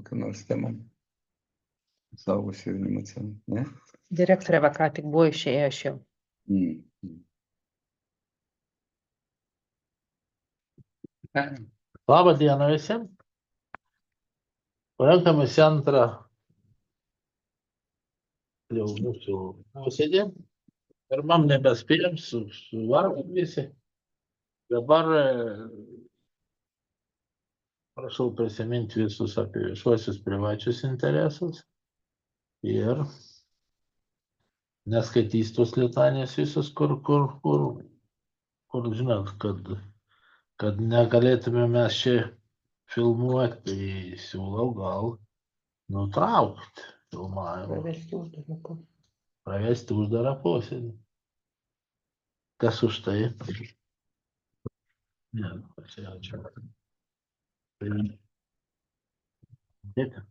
kokią nors temą. Suaugusių jaunimo centrą, ne? Direktorė va ką tik buvo išėję aš jau. Labą dieną visiems. Renkame antrą jau mūsų posėdį. Pirmam nebespėjom, suvargom visi. Dabar prašau prisiminti visus apie viešuosius privačius interesus ir neskaitys tos litanijos visus, kur žinot, kad negalėtume mes čia filmuoti, tai siūlau gal nutraukti filmavimą. Pravesti uždarą posėdį. Kas už tai? Ne, ačiū. Dėkui.